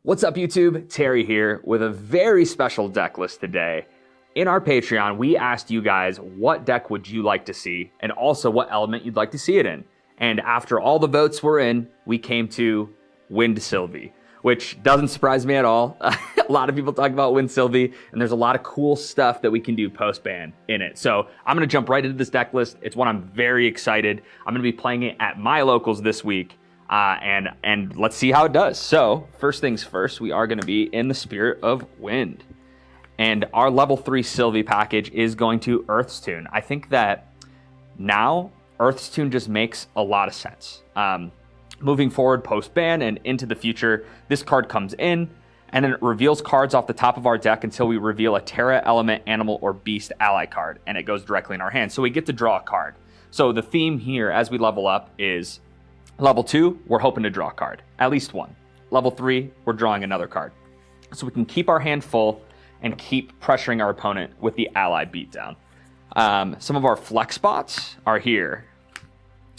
What's up, YouTube? Terry here with a very special deck list today. In our Patreon, we asked you guys what deck would you like to see and also what element you'd like to see it in. And after all the votes were in, we came to Wind Silvie, which doesn't surprise me at all. A lot of people talk about Wind Silvie, and there's a lot of cool stuff that we can do post-ban in it. So I'm going to jump right into this deck list. It's one I'm very excited. I'm going to be playing it at my locals this week. And let's see how it does. So first things first, we are going to be in the spirit of wind. And our level 3 Silvie package is going to Earth's Tune. I think that now Earth's Tune just makes a lot of sense. Moving forward post-ban and into the future, this card comes in, and then it reveals cards off the top of our deck until we reveal a Terra, Element, Animal, or Beast ally card, and it goes directly in our hand. So we get to draw a card. So the theme here as we level up is level 2, we're hoping to draw a card, at least one. Level 3, we're drawing another card. So we can keep our hand full and keep pressuring our opponent with the ally beatdown. Some of our flex spots are here.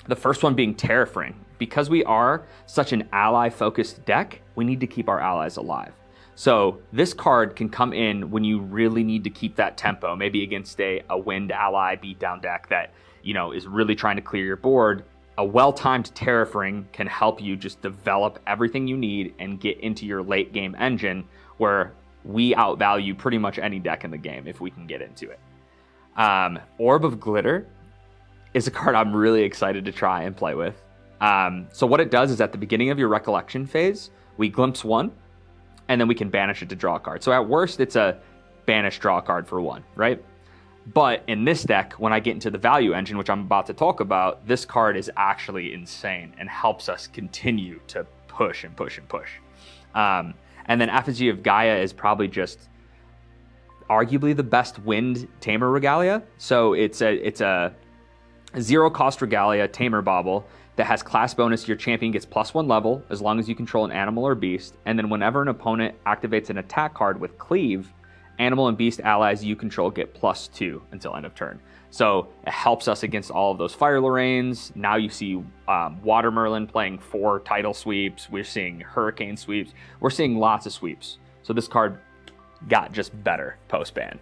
The first one being Terrafring. Because we are such an ally-focused deck, we need to keep our allies alive. So this card can come in when you really need to keep that tempo, maybe against a wind ally beatdown deck that, you know, is really trying to clear your board. A well-timed Terrafring can help you just develop everything you need and get into your late game engine where we outvalue pretty much any deck in the game if we can get into it. Orb of Glitter is a card I'm really excited to try and play with. So what it does is at the beginning of your recollection phase, we glimpse one, and then we can banish it to draw a card. So at worst, it's a banish draw card for one, right? But in this deck, when I get into the value engine, which I'm about to talk about, this card is actually insane and helps us continue to push and push and push. And then Effigy of Gaia is probably just arguably the best wind tamer regalia. So it's a 0-cost regalia tamer bauble that has class bonus. Your champion gets +1 level as long as you control an animal or beast. And then whenever an opponent activates an attack card with cleave, animal and beast allies you control get +2 until end of turn. So it helps us against all of those Fire Lorraines. Now you see Water Merlin playing 4 title sweeps. We're seeing Hurricane sweeps. We're seeing lots of sweeps. So this card got just better post-ban.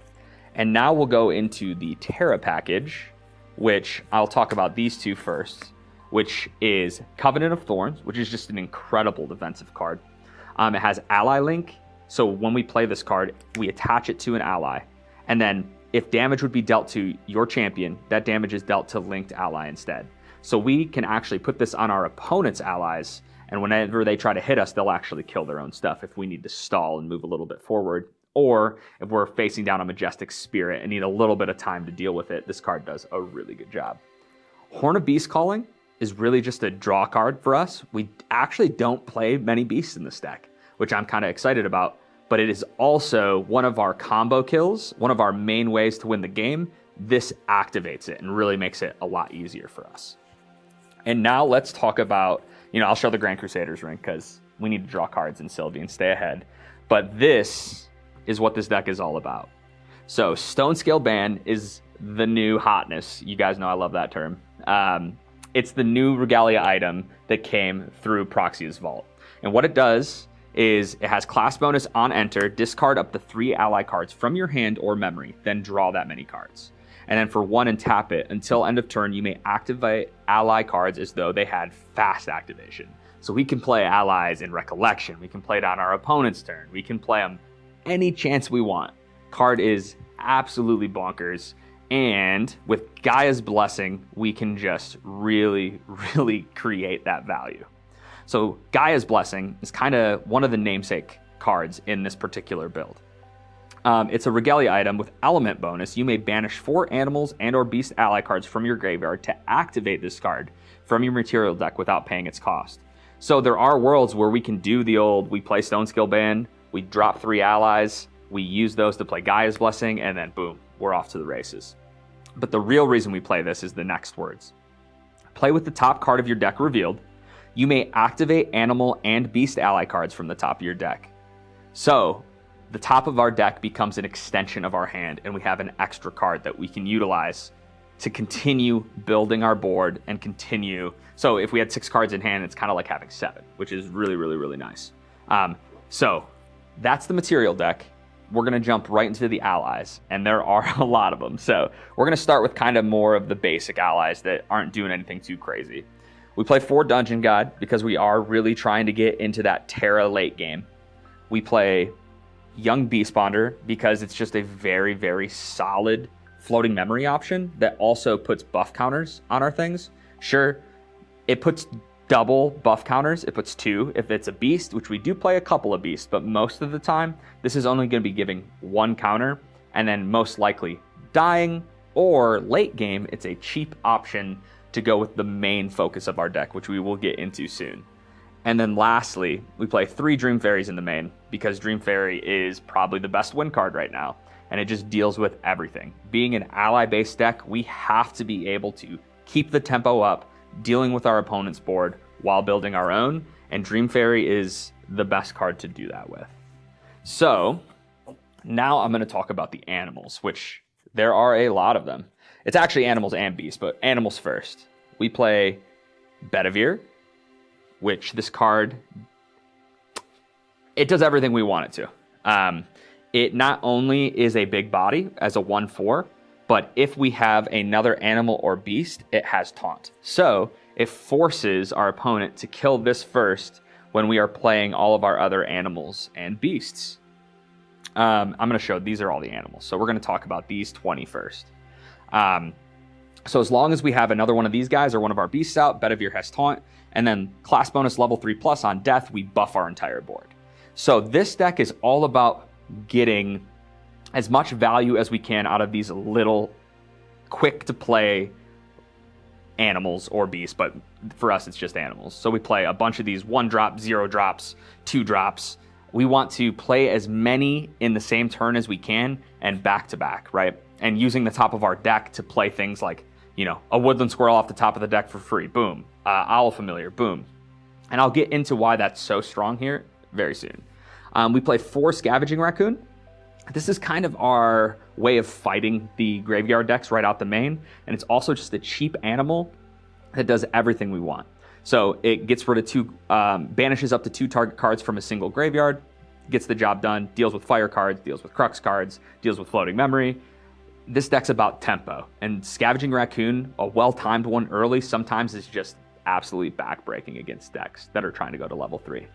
And now we'll go into the Terra package, which I'll talk about these two first, which is Covenant of Thorns, which is just an incredible defensive card. It has Ally Link. So when we play this card, we attach it to an ally. And then if damage would be dealt to your champion, that damage is dealt to linked ally instead. So we can actually put this on our opponent's allies, and whenever they try to hit us, they'll actually kill their own stuff if we need to stall and move a little bit forward. Or if we're facing down a Majestic Spirit and need a little bit of time to deal with it, this card does a really good job. Horn of Beast Calling is really just a draw card for us. We actually don't play many beasts in this deck, which I'm kind of excited about, but it is also one of our combo kills, one of our main ways to win the game. This activates it and really makes it a lot easier for us. And now let's talk about, I'll show the Grand Crusaders ring because we need to draw cards in Silvie and stay ahead. But this is what this deck is all about. So Stone Scale Ban is the new hotness. You guys know I love that term. It's the new regalia item that came through Proxia's Vault. And what it does is it has class bonus on enter, discard up to 3 ally cards from your hand or memory, then draw that many cards. And then for 1 and tap it, until end of turn, you may activate ally cards as though they had fast activation. So we can play allies in Recollection, we can play it on our opponent's turn, we can play them any chance we want. Card is absolutely bonkers, and with Gaia's Blessing, we can just really, really create that value. So Gaia's Blessing is kind of one of the namesake cards in this particular build. It's a regalia item with element bonus. You may banish 4 animals and or beast ally cards from your graveyard to activate this card from your material deck without paying its cost. So there are worlds where we can do the old, we play Stone Scale Ban, we drop 3 allies, we use those to play Gaia's Blessing, and then boom, we're off to the races. But the real reason we play this is the next words. Play with the top card of your deck revealed. You may activate animal and beast ally cards from the top of your deck. So the top of our deck becomes an extension of our hand, and we have an extra card that we can utilize to continue building our board and continue. So if we had 6 cards in hand, it's kind of like having 7, which is really, really, really nice. So that's the material deck. We're going to jump right into the allies, and there are a lot of them. So we're going to start with kind of more of the basic allies that aren't doing anything too crazy. We play 4 Dungeon God because we are really trying to get into that Terra late game. We play Young Beastbonder because it's just a very, very solid floating memory option that also puts buff counters on our things. Sure, it puts double buff counters. It puts 2 if it's a beast, which we do play a couple of beasts, but most of the time, this is only going to be giving 1 counter, and then most likely dying, or late game, it's a cheap option to go with the main focus of our deck, which we will get into soon. And then lastly, we play 3 Dream Fairies in the main, because Dream Fairy is probably the best win card right now, and it just deals with everything. Being an ally-based deck, we have to be able to keep the tempo up, dealing with our opponent's board while building our own, and Dream Fairy is the best card to do that with. So now I'm going to talk about the animals, which there are a lot of them. It's actually animals and beasts, but animals first. We play Bedivere, which this card, it does everything we want it to. It not only is a big body as a 1/4, but if we have another animal or beast, it has taunt. So it forces our opponent to kill this first when we are playing all of our other animals and beasts. I'm going to show, these are all the animals. So we're going to talk about these 20 first. So as long as we have another one of these guys or one of our beasts out, Bedivere has taunt, and then class bonus level 3+ on death, we buff our entire board. So this deck is all about getting as much value as we can out of these little quick to play animals or beasts, but for us it's just animals. So we play a bunch of these 1-drop, 0-drops, 2-drops. We want to play as many in the same turn as we can and back to back, right? And using the top of our deck to play things like, you know, a Woodland Squirrel off the top of the deck for free, boom. Owl Familiar, boom. And I'll get into why that's so strong here very soon. We play 4 Scavenging Raccoon. This is kind of our way of fighting the graveyard decks right out the main, and it's also just a cheap animal that does everything we want. So it gets rid of 2, banishes up to 2 target cards from a single graveyard, gets the job done, deals with fire cards, deals with crux cards, deals with floating memory. This deck's about tempo, and Scavenging Raccoon, a well-timed one early, sometimes is just absolutely backbreaking against decks that are trying to go to level 3.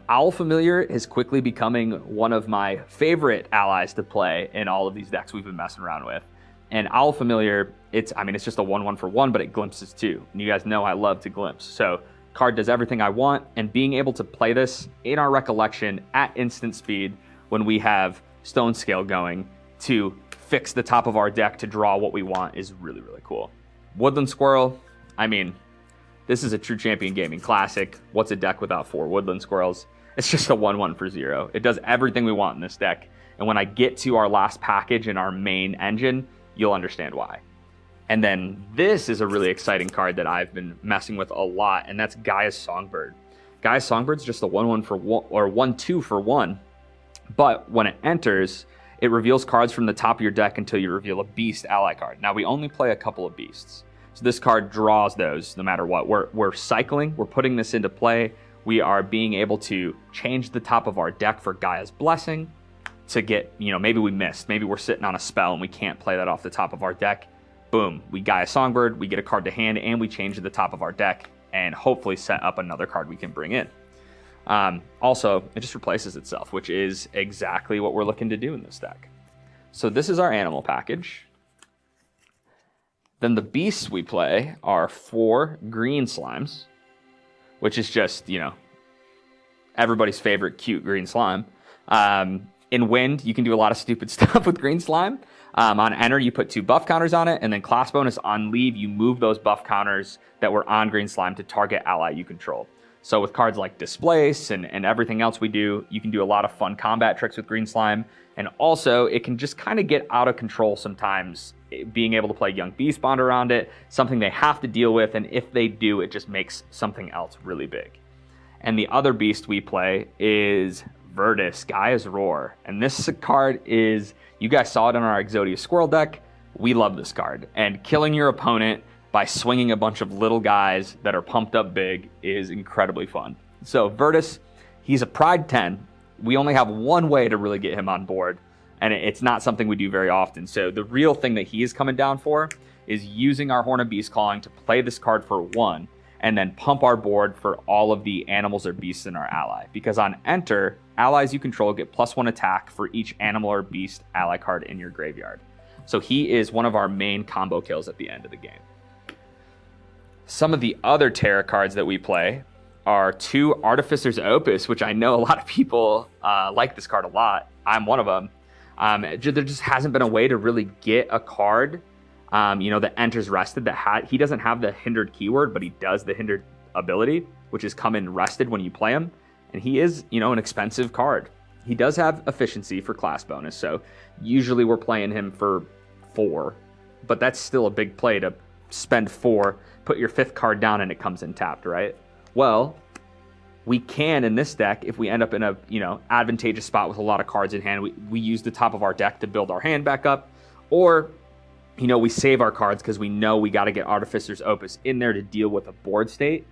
Owl Familiar is quickly becoming one of my favorite allies to play in all of these decks we've been messing around with. And Owl Familiar, it's just a 1/1 for 1, but it glimpses too. And you guys know I love to glimpse. So card does everything I want, and being able to play this in our recollection at instant speed when we have Stone Scale going to fix the top of our deck to draw what we want is really, really cool. Woodland Squirrel, this is a true Champion Gaming classic. What's a deck without 4 Woodland Squirrels? It's just a 1/1 for 0. It does everything we want in this deck. And when I get to our last package in our main engine, you'll understand why. And then this is a really exciting card that I've been messing with a lot, and that's Gaia's Songbird. Gaia's Songbird's just a 1/1 for 1, or 1/2 for 1. But when it enters, it reveals cards from the top of your deck until you reveal a beast ally card. Now we only play a couple of beasts, so this card draws those no matter what. We're cycling, we're putting this into play. We are being able to change the top of our deck for Gaia's Blessing to get, maybe we missed. Maybe we're sitting on a spell and we can't play that off the top of our deck. Boom, we Gaia Songbird, we get a card to hand, and we change the top of our deck and hopefully set up another card we can bring in. Also, it just replaces itself, which is exactly what we're looking to do in this deck. So this is our animal package. Then the beasts we play are 4 green slimes, which is just, everybody's favorite cute green slime. In Wind, you can do a lot of stupid stuff with green slime. On Enter, you put 2 buff counters on it, and then class bonus on Leave, you move those buff counters that were on green slime to target ally you control. So with cards like Displace and everything else we do, you can do a lot of fun combat tricks with green slime. And also, it can just kind of get out of control sometimes, being able to play Young Beastbond around it, something they have to deal with, and if they do, it just makes something else really big. And the other beast we play is Virtus, Gaia's Roar. And this card is, you guys saw it in our Exodia Squirrel deck. We love this card. And killing your opponent by swinging a bunch of little guys that are pumped up big is incredibly fun. So Virtus He's a Pride 10. We only have one way to really get him on board, and it's not something we do very often. So the real thing that he is coming down for is using our Horn of Beast Calling to play this card for 1, and then pump our board for all of the animals or beasts in our ally. Because on enter, allies you control get +1 attack for each animal or beast ally card in your graveyard. So he is one of our main combo kills at the end of the game. Some of the other Terra cards that we play are 2 Artificer's Opus, which I know a lot of people like this card a lot. I'm one of them. There just hasn't been a way to really get a card that enters rested he doesn't have the hindered keyword, but he does the hindered ability, which is come in rested when you play him. And he is, an expensive card. He does have efficiency for class bonus, so usually we're playing him for 4, but that's still a big play to spend 4, put your 5th card down, and it comes in tapped, right? Well, we can in this deck, if we end up in a advantageous spot with a lot of cards in hand, we use the top of our deck to build our hand back up, or we save our cards because we know we got to get Artificer's Opus in there to deal with a board state,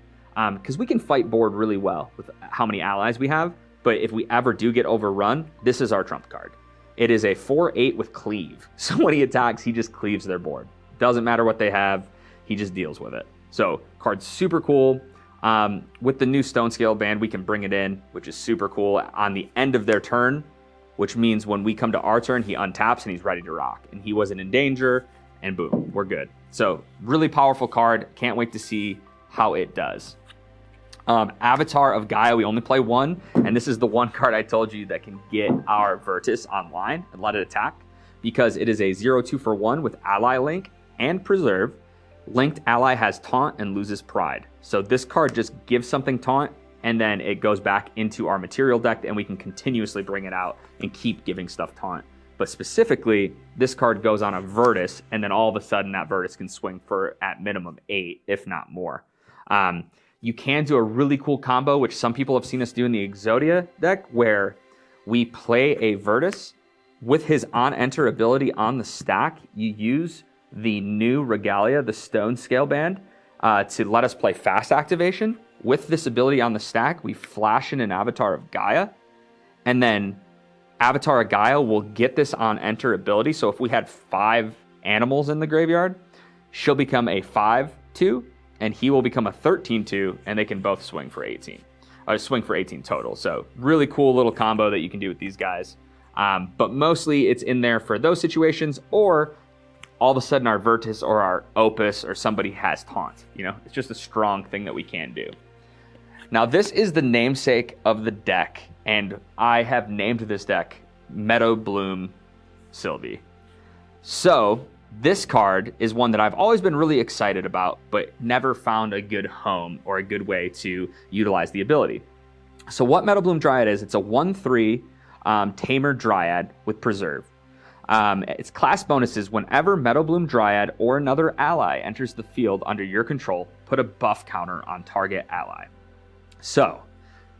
because we can fight board really well with how many allies we have. But if we ever do get overrun, this is our trump card. It is a 4/8 with cleave. So when he attacks, he just cleaves their board. Doesn't matter what they have, he just deals with it. So card's super cool. With the new Stone Scale band, we can bring it in, which is super cool on the end of their turn, which means when we come to our turn, he untaps and he's ready to rock. And he wasn't in danger, and boom, we're good. So really powerful card. Can't wait to see how it does. Avatar of Gaia, we only play 1, and this is the one card I told you that can get our Virtus online and let it attack, because it is a 0/2 for 1 with Ally Link and Preserve. Linked ally has Taunt and loses Pride. So this card just gives something Taunt, and then it goes back into our material deck, and we can continuously bring it out and keep giving stuff Taunt. But specifically, this card goes on a Virtus, and then all of a sudden that Virtus can swing for at minimum 8, if not more. You can do a really cool combo, which some people have seen us do in the Exodia deck, where we play a Virtus with his on-enter ability on the stack. You use the new Regalia, the Stone Scale band, to let us play fast activation. With this ability on the stack, we flash in an Avatar of Gaia, and then Avatar of Gaia will get this on-enter ability. So if we had 5 animals in the graveyard, she'll become a 5/2, and he will become a 13/2, and they can both swing for 18. Swing for 18 total. So really cool little combo that you can do with these guys. But mostly it's in there for those situations, or all of a sudden our Virtus or our Opus or somebody has Taunt. It's just a strong thing that we can do. Now this is the namesake of the deck, and I have named this deck Meadow Bloom Silvie. So this card is one that I've always been really excited about, but never found a good home or a good way to utilize the ability. So what Meadow Bloom Dryad is, it's a 1/3 Tamer Dryad with Preserve. Its class bonus is whenever Meadow Bloom Dryad or another ally enters the field under your control, put a buff counter on target ally. So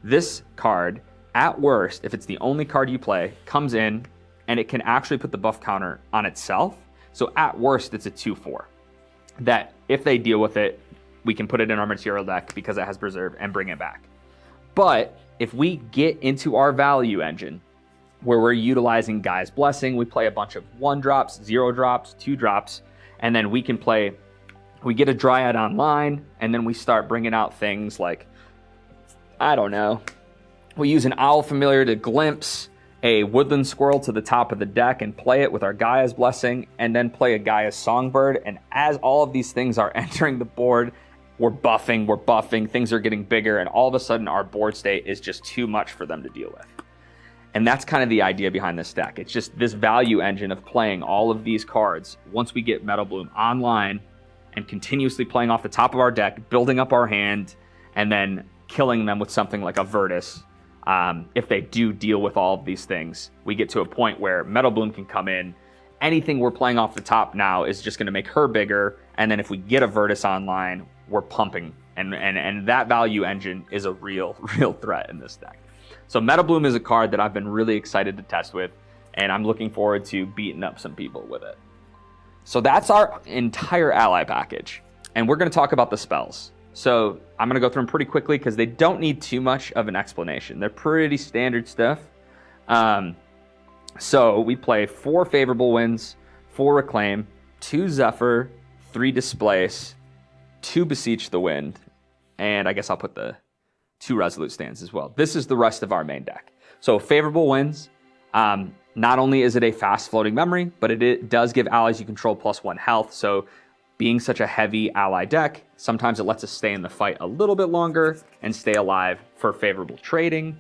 this card, at worst, if it's the only card you play, comes in and it can actually put the buff counter on itself. So at worst, it's a 2/4. That if they deal with it, we can put it in our material deck because it has Preserve and bring it back. But if we get into our value engine, where we're utilizing Gaia's Blessing, we play a bunch of 1-drops, 0-drops, 2-drops, and then we get a Dryad online, and then we start bringing out things like, we use an Owl Familiar to glimpse a Woodland Squirrel to the top of the deck and play it with our Gaia's Blessing, and then play a Gaia's Songbird. And as all of these things are entering the board, we're buffing, things are getting bigger, and all of a sudden our board state is just too much for them to deal with. And that's kind of the idea behind this deck. It's just this value engine of playing all of these cards. Once we get Meadow Bloom online and continuously playing off the top of our deck, building up our hand, and then killing them with something like a Virtus. If they do deal with all of these things, we get to a point where Meadow Bloom can come in. Anything we're playing off the top now is just going to make her bigger. And then if we get a Virtus online, we're pumping. And that value engine is a real threat in this deck. So Meadow Bloom is a card that I've been really excited to test with, and I'm looking forward to beating up some people with it. So that's our entire ally package. And we're going to talk about the spells. So I'm going to go through them pretty quickly because they don't need too much of an explanation. They're pretty standard stuff. So we play 4 Favorable Winds, 4 Reclaim, 2 Zephyr, 3 Displace, 2 Beseech the Wind, and I guess I'll put the 2 Resolute Stands as well. This is the rest of our main deck. So Favorable Winds, not only is it a fast floating memory, but it does give allies you control +1 health. So being such a heavy ally deck, sometimes it lets us stay in the fight a little bit longer and stay alive for favorable trading.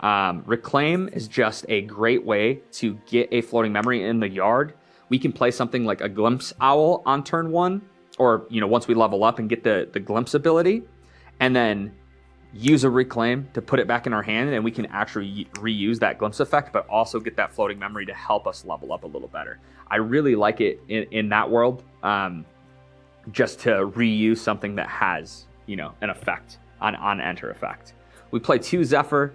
Reclaim is just a great way to get a floating memory in the yard. We can play something like a Glimpse Owl on turn 1, or once we level up and get the Glimpse ability, and then use a Reclaim to put it back in our hand, and we can actually reuse that Glimpse effect, but also get that floating memory to help us level up a little better. I really like it in that world, just to reuse something that has an effect on enter effect. We play 2 Zephyr.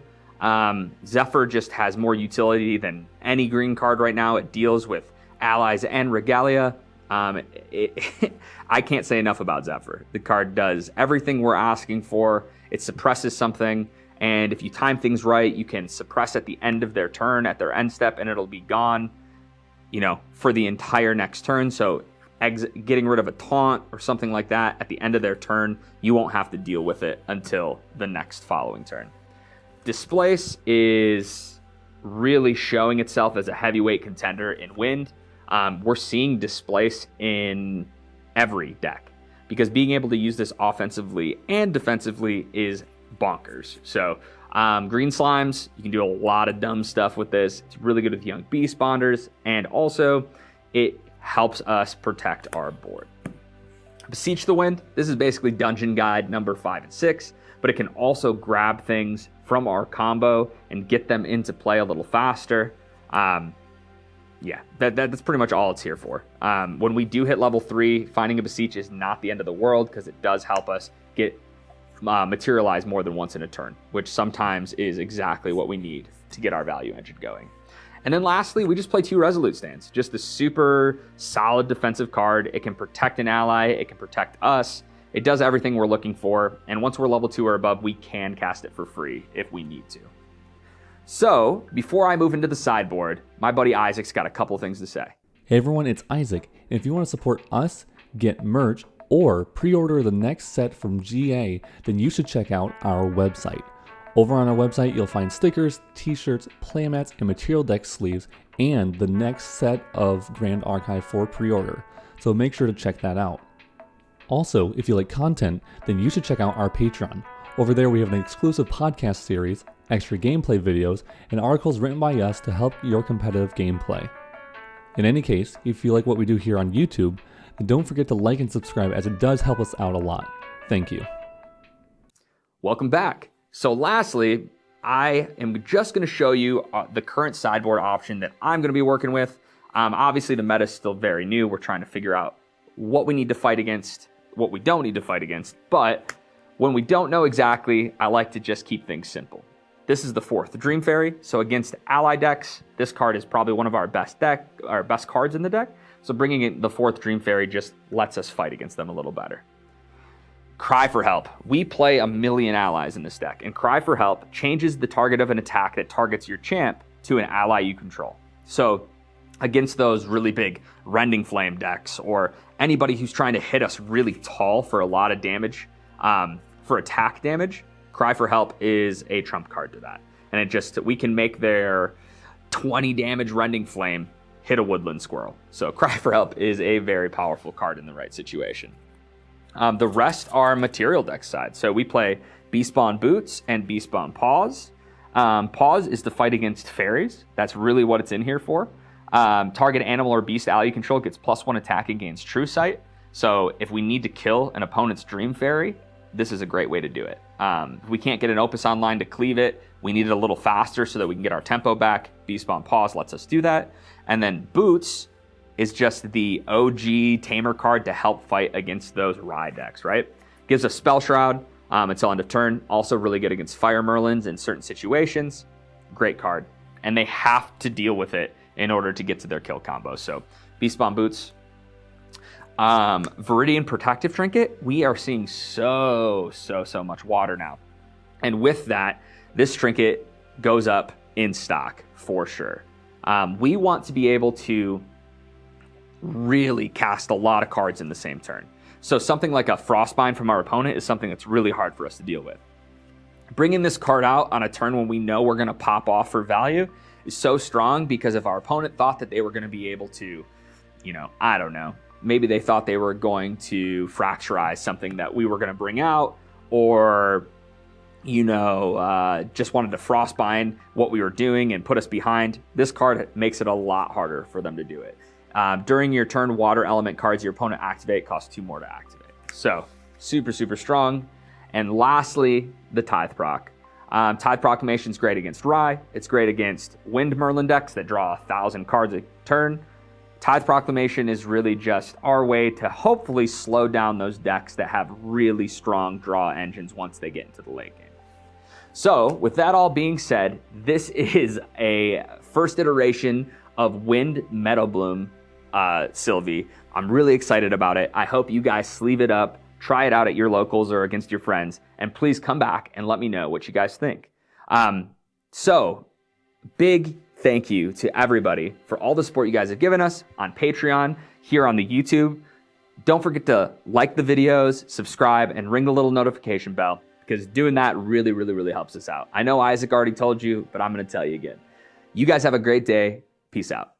Zephyr just has more utility than any green card right now. It deals with allies and regalia. I can't say enough about Zephyr. The card does everything we're asking for. It suppresses something, and if you time things right, you can suppress at the end of their turn, at their end step, and it'll be gone, for the entire next turn. So getting rid of a taunt or something like that at the end of their turn, you won't have to deal with it until the next following turn. Displace is really showing itself as a heavyweight contender in Wind. We're seeing Displace in every deck because being able to use this offensively and defensively is bonkers. So green slimes, you can do a lot of dumb stuff with this. It's really good with young bee spawners, and also it helps us protect our board. Beseech the Wind, this is basically Dungeon Guide number 5 and 6, but it can also grab things from our combo and get them into play a little faster. That's pretty much all it's here for. When we do hit level 3, finding a Beseech is not the end of the world because it does help us get materialize more than once in a turn, which sometimes is exactly what we need to get our value engine going. And then lastly, we just play 2 Resolute Stands. Just a super solid defensive card. It can protect an ally. It can protect us. It does everything we're looking for. And once we're level 2 or above, we can cast it for free if we need to. So before I move into the sideboard, my buddy Isaac's got a couple things to say. Hey everyone, it's Isaac. And if you want to support us, get merch, or pre-order the next set from GA, then you should check out our website. Over on our website, you'll find stickers, t-shirts, playmats, and material deck sleeves, and the next set of Grand Archive for pre-order. So make sure to check that out. Also, if you like content, then you should check out our Patreon. Over there, we have an exclusive podcast series, extra gameplay videos, and articles written by us to help your competitive gameplay. In any case, if you like what we do here on YouTube, then don't forget to like and subscribe, as it does help us out a lot. Thank you. Welcome back. So lastly, I am just going to show you the current sideboard option that I'm going to be working with. Obviously, the meta is still very new. We're trying to figure out what we need to fight against, what we don't need to fight against. But when we don't know exactly, I like to just keep things simple. This is the 4th Dream Fairy. So against ally decks, this card is probably one of our best cards in the deck. So bringing in the 4th Dream Fairy just lets us fight against them a little better. Cry for Help. We play a million allies in this deck, and Cry for Help changes the target of an attack that targets your champ to an ally you control. So against those really big Rending Flame decks, or anybody who's trying to hit us really tall for a lot of damage, for attack damage, Cry for Help is a trump card to that. And we can make their 20 damage Rending Flame hit a woodland squirrel. So Cry for Help is a very powerful card in the right situation. The rest are material deck side. So we play Beastpawn Boots and Beastpawn Paws. Paws is the fight against fairies. That's really what it's in here for. Target animal or beast ally you control gets +1 attack against True Sight. So if we need to kill an opponent's Dream Fairy, this is a great way to do it. If we can't get an Opus online to cleave it, we need it a little faster so that we can get our tempo back. Beastpawn Paws lets us do that. And then Boots is just the OG Tamer card to help fight against those Rye decks, right? Gives us Spell Shroud until end of turn. Also really good against Fire Merlins in certain situations. Great card. And they have to deal with it in order to get to their kill combo. So Beastpawn Boots. Viridian Protective Trinket, we are seeing so much water now. And with that, this trinket goes up in stock for sure. We want to be able to really cast a lot of cards in the same turn. So something like a Frostbind from our opponent is something that's really hard for us to deal with. Bringing this card out on a turn when we know we're going to pop off for value is so strong, because if our opponent thought that they were going to be able to, I don't know, maybe they thought they were going to fracturize something that we were going to bring out, or just wanted to Frostbind what we were doing and put us behind. This card makes it a lot harder for them to do it. During your turn, water element cards your opponent activate cost 2 more to activate. So super strong. And lastly, the Tithe Proc. Tithe Proclamation is great against Rye. It's great against Wind Merlin decks that draw 1,000 cards a turn. Tithe Proclamation is really just our way to hopefully slow down those decks that have really strong draw engines once they get into the late game. So with that all being said, this is a first iteration of Wind Meadow Bloom Silvie. I'm really excited about it. I hope you guys sleeve it up, try it out at your locals or against your friends, and please come back and let me know what you guys think. So big thank you to everybody for all the support you guys have given us on Patreon, here on the YouTube. Don't forget to like the videos, subscribe, and ring the little notification bell, because doing that really helps us out. I know Isaac already told you, but I'm going to tell you again. You guys have a great day. Peace out.